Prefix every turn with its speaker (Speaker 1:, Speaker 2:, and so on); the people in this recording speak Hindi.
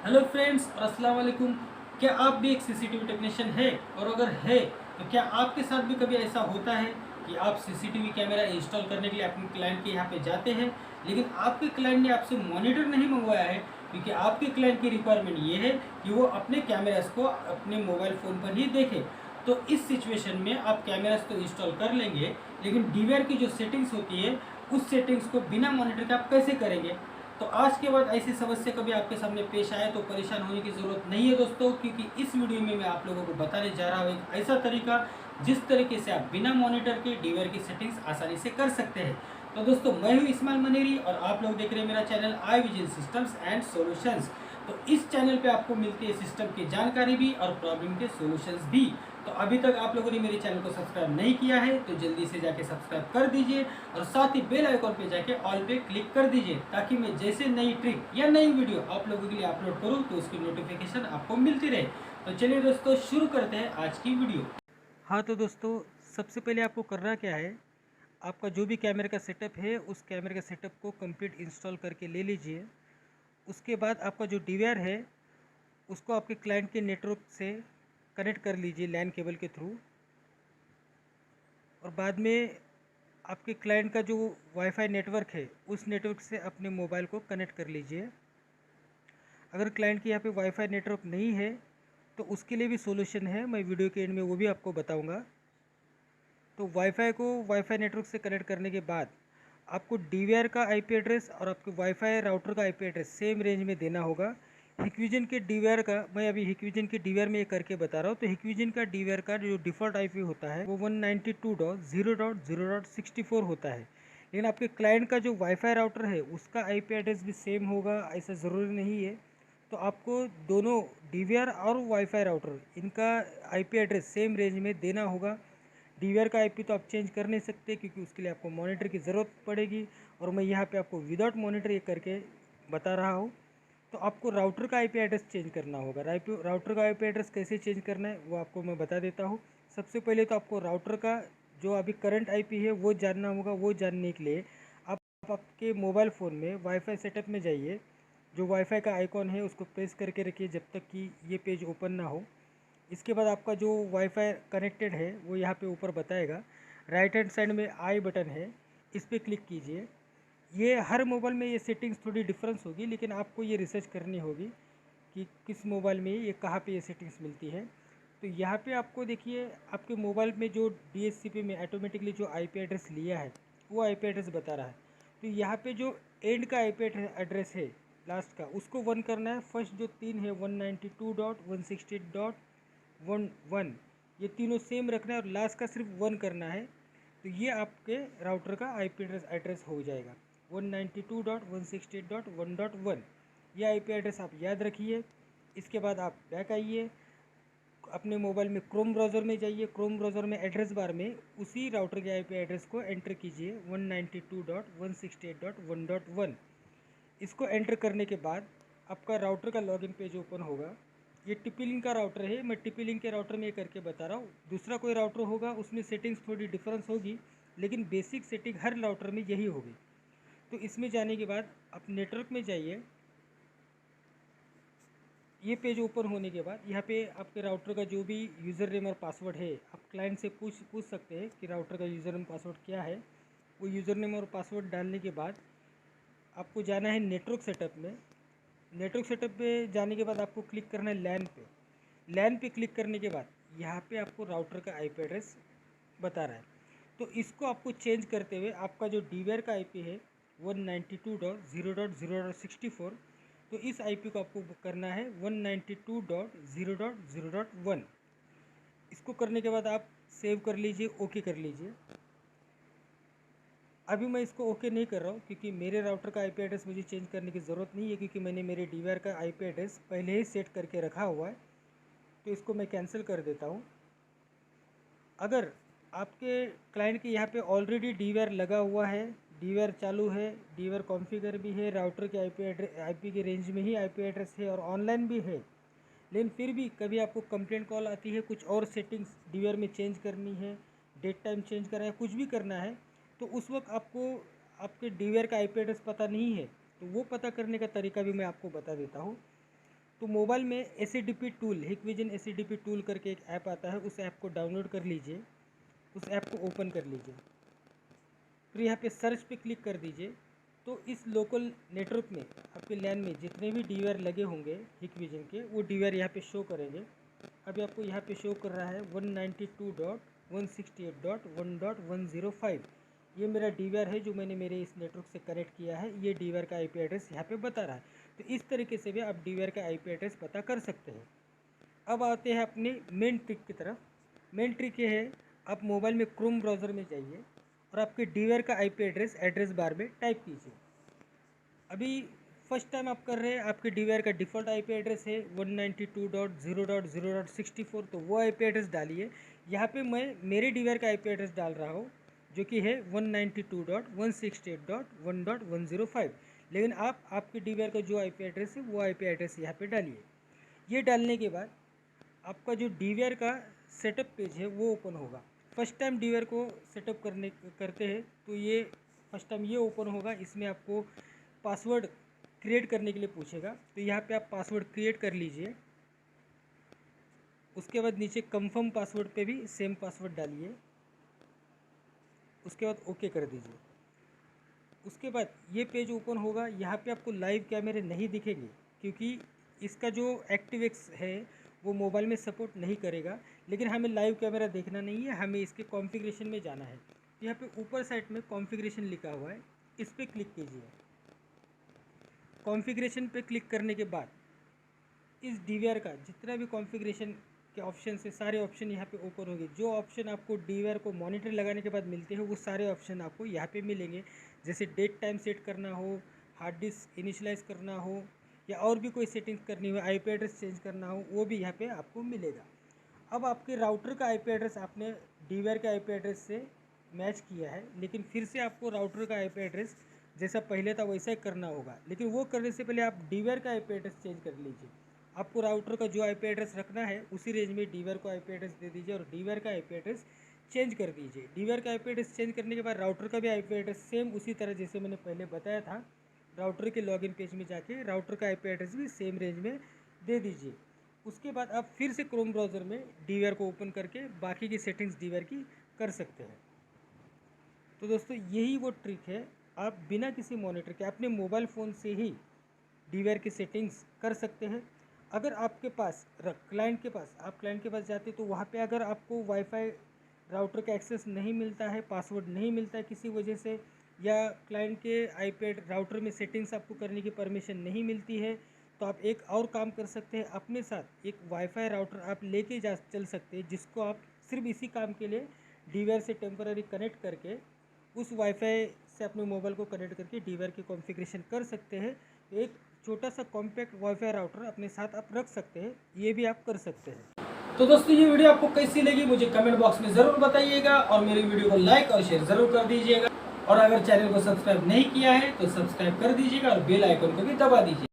Speaker 1: हेलो फ्रेंड्स और अस्सलाम वालेकुम। क्या आप भी एक सीसीटीवी टेक्नीशियन है? और अगर है तो क्या आपके साथ भी कभी ऐसा होता है कि आप सीसीटीवी कैमरा इंस्टॉल करने के लिए अपने क्लाइंट के यहाँ पे जाते हैं, लेकिन आपके क्लाइंट ने आपसे मॉनिटर नहीं मंगवाया है क्योंकि आपके क्लाइंट की रिक्वायरमेंट ये है कि वो अपने कैमरास को अपने मोबाइल फ़ोन पर ही देखे। तो इस सिचुएशन में आप कैमरास तो इंस्टॉल कर लेंगे, लेकिन डीवीआर की जो सेटिंग्स होती है उस सेटिंग्स को बिना मॉनिटर के आप कैसे करेंगे? तो आज के बाद ऐसी समस्या कभी आपके सामने पेश आए तो परेशान होने की ज़रूरत नहीं है दोस्तों, क्योंकि इस वीडियो में मैं आप लोगों को बताने जा रहा हूँ एक ऐसा तरीका जिस तरीके से आप बिना मॉनिटर के डीवीआर की सेटिंग्स आसानी से कर सकते हैं। तो दोस्तों, मैं हूँ इस्माइल मनेरी और आप लोग देख रहे हैं मेरा channel eye vision systems and solutions. तो इस चैनल पे आपको मिलती है सिस्टम की जानकारी भी और प्रॉब्लम के सॉल्यूशंस भी। तो अभी तक आप लोगों ने मेरे चैनल को सब्सक्राइब नहीं किया है तो जल्दी से जाके सब्सक्राइब कर दीजिए और साथ ही बेल आइकॉन पे जाके ऑल पे क्लिक कर दीजिए, ताकि मैं जैसे नई ट्रिक या नई वीडियो आप लोगों के लिए अपलोड करूँ तो उसकी नोटिफिकेशन आपको मिलती रहे। तो चलिए दोस्तों, शुरू करते हैं आज की वीडियो। हाँ तो दोस्तों, सबसे पहले आपको करना क्या है, आपका जो भी कैमरे का सेटअप है उस कैमरे का सेटअप को कंप्लीट इंस्टॉल करके ले लीजिए। उसके बाद आपका जो डीवीआर है उसको आपके क्लाइंट के नेटवर्क से कनेक्ट कर लीजिए लैन केबल के थ्रू। और बाद में आपके क्लाइंट का जो वाईफाई नेटवर्क है उस नेटवर्क से अपने मोबाइल को कनेक्ट कर लीजिए। अगर क्लाइंट के यहाँ पे वाईफाई नेटवर्क नहीं है तो उसके लिए भी सॉल्यूशन है, मैं वीडियो के एंड में वो भी आपको बताऊंगा। तो वाईफाई को वाईफाई नेटवर्क से कनेक्ट करने के बाद आपको डीवीआर का आईपी एड्रेस और आपके वाईफाई राउटर का आईपी एड्रेस सेम रेंज में देना होगा। हिकविजन के डीवीआर का, मैं अभी हिकविजन के डीवीआर में ये करके बता रहा हूँ। तो हिकविजन का डीवीआर का जो डिफ़ॉल्ट आईपी होता है वो 192.0.0.64 होता है, लेकिन आपके क्लाइंट का जो वाईफाई राउटर है उसका आईपी एड्रेस भी सेम होगा, ऐसा ज़रूरी नहीं है। तो आपको दोनों डीवीआर और वाईफाई राउटर इनका आईपी एड्रेस सेम रेंज में देना होगा। डीवीआर का आईपी तो आप चेंज कर नहीं सकते क्योंकि उसके लिए आपको मॉनिटर की ज़रूरत पड़ेगी, और मैं यहाँ पे आपको विदाउट मॉनिटर ये करके बता रहा हूँ। तो आपको राउटर का आईपी एड्रेस चेंज करना होगा। राउटर का आईपी एड्रेस कैसे चेंज करना है वो आपको मैं बता देता हूँ। सबसे पहले तो आपको राउटर का जो अभी करंट आईपी है वो जानना होगा। वो जानने के लिए आप आपके मोबाइल फ़ोन में वाईफाई सेटअप में जाइए। जो वाईफाई का आइकॉन है उसको प्रेस करके रखिए जब तक कि ये पेज ओपन ना हो। इसके बाद आपका जो वाईफाई कनेक्टेड है वो यहाँ पे ऊपर बताएगा। राइट हैंड साइड में आई बटन है, इस पर क्लिक कीजिए। ये हर मोबाइल में ये सेटिंग्स थोड़ी डिफरेंस होगी, लेकिन आपको ये रिसर्च करनी होगी कि किस मोबाइल में ये कहाँ पे ये सेटिंग्स मिलती है। तो यहाँ पे आपको देखिए, आपके मोबाइल में जो डीएचसीपी में ऑटोमेटिकली जो आईपी एड्रेस लिया है वो आईपी एड्रेस बता रहा है। तो यहाँ पे जो एंड का आईपी एड्रेस है लास्ट का, उसको वन करना है। फर्स्ट जो तीन है 192.168.11, ये तीनों सेम रखना है और लास्ट का सिर्फ वन करना है। तो ये आपके राउटर का आईपी एड्रेस हो जाएगा 192.168.1.1। ये आईपी एड्रेस आप याद रखिए। इसके बाद आप बैक आइए, अपने मोबाइल में क्रोम ब्राउज़र में जाइए। क्रोम ब्राउज़र में एड्रेस बार में उसी राउटर के आईपी एड्रेस को एंटर कीजिए 192.168.1.1। इसको एंटर करने के बाद आपका राउटर का लॉगिन पेज ओपन होगा। ये टीपी लिंक का राउटर है, मैं टीपी लिंक के राउटर में ये करके बता रहा हूँ। दूसरा कोई राउटर होगा उसमें सेटिंग्स थोड़ी डिफरेंस होगी, लेकिन बेसिक सेटिंग हर राउटर में यही होगी। तो इसमें जाने के बाद आप नेटवर्क में जाइए। ये पेज ओपन होने के बाद यहाँ पे आपके राउटर का जो भी यूज़र नेम और पासवर्ड है, आप क्लाइंट से पूछ सकते हैं कि राउटर का यूज़र नेम पासवर्ड क्या है। वो यूज़र नेम और पासवर्ड डालने के बाद आपको जाना है नेटवर्क सेटअप में। नेटवर्क सेटअप पे जाने के बाद आपको क्लिक करना है लैन पे। लैन पे क्लिक करने के बाद यहाँ पे आपको राउटर का आईपी एड्रेस बता रहा है। तो इसको आपको चेंज करते हुए आपका जो डीवीआर का आईपी है 192.0.0.64, तो इस आईपी को आपको करना है 192.0.0.1। इसको करने के बाद आप सेव कर लीजिए, ओके कर लीजिए। अभी मैं इसको ओके नहीं कर रहा हूँ क्योंकि मेरे राउटर का आईपी एड्रेस मुझे चेंज करने की ज़रूरत नहीं है, क्योंकि मैंने मेरे डीवीआर का आईपी एड्रेस पहले ही सेट करके रखा हुआ है। तो इसको मैं कैंसिल कर देता हूँ। अगर आपके क्लाइंट के यहाँ पे ऑलरेडी डीवीआर लगा हुआ है, डीवीआर चालू है, डीवीआर कॉन्फ़िगर भी है, राउटर के आईपी के रेंज में ही आईपी एड्रेस है और ऑनलाइन भी है, लेकिन फिर भी कभी आपको कंप्लेंट कॉल आती है, कुछ और सेटिंग्स डीवीआर में चेंज करनी है, डेट टाइम चेंज करना है, कुछ भी करना है, तो उस वक्त आपको आपके डीवीआर का आईपी एड्रेस पता नहीं है, तो वो पता करने का तरीका भी मैं आपको बता देता हूँ। तो मोबाइल में SADP tool, Hikvision SADP tool करके एक ऐप आता है, उस ऐप को डाउनलोड कर लीजिए, उस ऐप को ओपन कर लीजिए। फिर यहाँ पे सर्च पे क्लिक कर दीजिए। तो इस लोकल नेटवर्क में आपके लैन में जितने भी डीवीआर लगे होंगे हिकविजन के, वो डीवीआर यहाँ पे शो करेंगे। अभी आपको यहाँ पे शो कर रहा है 192.168.1.105। ये मेरा डीवीआर है जो मैंने मेरे इस नेटवर्क से कनेक्ट किया है। ये डीवीआर का आईपी एड्रेस यहाँ पे बता रहा है। तो इस तरीके से भी आप डीवीआर का आईपी एड्रेस पता कर सकते हैं। अब आते हैं अपने मेन ट्रिक की तरफ। मेन ट्रिक ये है, आप मोबाइल में क्रोम ब्राउज़र में जाइए और आपके डीवीआर का आईपी एड्रेस बार में टाइप कीजिए। अभी फर्स्ट टाइम आप कर रहे हैं, आपके डीवीआर का डिफ़ॉल्ट आईपी एड्रेस है 192.0.0.64, तो वो आईपी एड्रेस डालिए। यहाँ पे मैं मेरे डीवीआर का आईपी एड्रेस डाल रहा हूँ जो कि है 192.168.1.105। लेकिन आप आपके डीवीआर का जो आईपी एड्रेस है वो आईपी एड्रेस यहाँ पे डालिए। ये डालने के बाद आपका जो डीवीआर का सेटअप पेज है वो ओपन होगा। फर्स्ट टाइम डीवीआर को सेटअप करते हैं तो ये फर्स्ट टाइम ये ओपन होगा। इसमें आपको पासवर्ड क्रिएट करने के लिए पूछेगा, तो यहाँ पे आप पासवर्ड क्रिएट कर लीजिए। उसके बाद नीचे कंफर्म पासवर्ड पे भी सेम पासवर्ड डालिए। उसके बाद ओके कर दीजिए। उसके बाद ये पेज ओपन होगा। यहाँ पे आपको लाइव कैमरे नहीं दिखेंगे क्योंकि इसका जो एक्टिवेक्स है वो मोबाइल में सपोर्ट नहीं करेगा। लेकिन हमें लाइव कैमरा देखना नहीं है, हमें इसके कॉन्फ़िगरेशन में जाना है। तो यहाँ पे ऊपर साइड में कॉन्फ़िगरेशन लिखा हुआ है, इस पर क्लिक कीजिए। कॉन्फ़िगरेशन पे क्लिक करने के बाद इस डीवीआर का जितना भी कॉन्फ़िगरेशन के ऑप्शन है सारे ऑप्शन यहाँ पे ओपन होंगे। जो ऑप्शन आपको डीवीआर को मॉनिटर लगाने के बाद मिलते हैं वो सारे ऑप्शन आपको यहाँ पे मिलेंगे। जैसे डेट टाइम सेट करना हो, हार्ड डिस्क इनिशियलाइज़ करना हो, या और भी कोई सेटिंग्स करनी हो, आईपी एड्रेस चेंज करना हो, वो भी यहाँ पे आपको मिलेगा। अब आपके राउटर का आईपी एड्रेस आपने डीवीआर के आईपी एड्रेस से मैच किया है, लेकिन फिर से आपको राउटर का आईपी एड्रेस जैसा पहले था वैसा ही करना होगा। लेकिन वो करने से पहले आप डीवीआर का आईपी एड्रेस चेंज कर लीजिए। आपको राउटर का जो आईपी एड्रेस रखना है उसी रेंज में डीवीआर को आईपी एड्रेस दे दीजिए और डीवीआर का आईपी एड्रेस चेंज कर दीजिए। डीवीआर का आईपी एड्रेस चेंज करने के बाद राउटर का भी आईपी एड्रेस सेम उसी तरह जैसे मैंने पहले बताया था, राउटर के लॉगिन पेज में जाके राउटर का आईपी एड्रेस भी सेम रेंज में दे दीजिए। उसके बाद आप फिर से क्रोम ब्राउज़र में डीवीआर को ओपन करके बाकी की सेटिंग्स डीवीआर की कर सकते हैं। तो दोस्तों यही वो ट्रिक है, आप बिना किसी मॉनिटर के अपने मोबाइल फ़ोन से ही डीवीआर की सेटिंग्स कर सकते हैं। अगर आपके पास क्लाइंट के पास जाते तो वहाँ पे अगर आपको वाईफाई राउटर का एक्सेस नहीं मिलता है, पासवर्ड नहीं मिलता है किसी वजह से, या क्लाइंट के आईपैड राउटर में सेटिंग्स आपको करने की परमिशन नहीं मिलती है, तो आप एक और काम कर सकते हैं। अपने साथ एक वाईफाई राउटर आप लेके चल सकते हैं, जिसको आप सिर्फ इसी काम के लिए डीवीआर से टेम्पररी कनेक्ट करके उस वाईफाई से अपने मोबाइल को कनेक्ट करके डीवीआर की कॉन्फ़िगरेशन कर सकते हैं। एक छोटा सा कॉम्पैक्ट वाईफाई राउटर अपने साथ आप रख सकते हैं, ये भी आप कर सकते हैं। तो दोस्तों ये वीडियो आपको कैसी लगी मुझे कमेंट बॉक्स में ज़रूर बताइएगा और मेरी वीडियो को लाइक और शेयर ज़रूर कर दीजिएगा। और अगर चैनल को सब्सक्राइब नहीं किया है तो सब्सक्राइब कर दीजिएगा और बेल आइकन को भी दबा दीजिए।